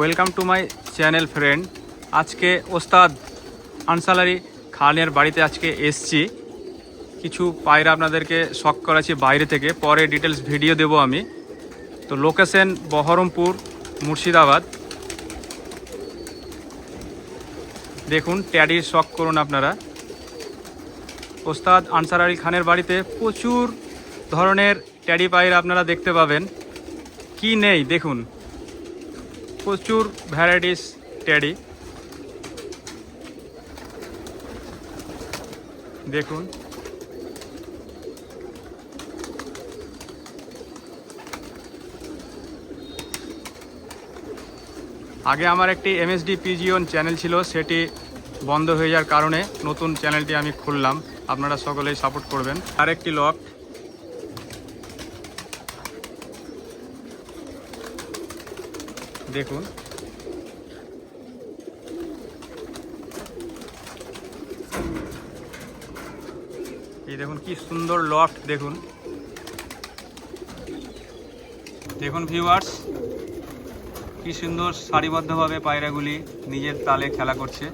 Welcome to my channel friend. আজকে ওস্তাদ answer Ali খানের বাড়িতে আজকে এসছি। কিছু পায়রা আপনাদেরকে শখ করাচ্ছি বাইরে থেকে, পরে ডিটেলস ভিডিও দেব আমি। তো লোকেশন বহরমপুর, মুর্শিদাবাদ। দেখুন, ট্যাডির শখ করুন আপনারা। ওস্তাদ আনসার আলী খানের বাড়িতে প্রচুর ধরনের ট্যাডি পায়রা আপনারা দেখতে পাবেন। কি নেই দেখুন, প্রচুর ভ্যারাইটিস ট্যাডি। দেখুন, আগে আমার একটি এমএসডি পিজিওন চ্যানেল ছিল, সেটি বন্ধ হয়ে যাওয়ার কারণে নতুন চ্যানেলটি আমি খুললাম। আপনারা সকলেই সাপোর্ট করবেন। আরেকটি লফট, দেখুন। এই দেখুন কি সুন্দর লফট, দেখুন দেখুন ভিউয়ার্স, কি সুন্দর সারিবদ্ধভাবে পায়রাগুলি নিজের তালে খেলা করছে।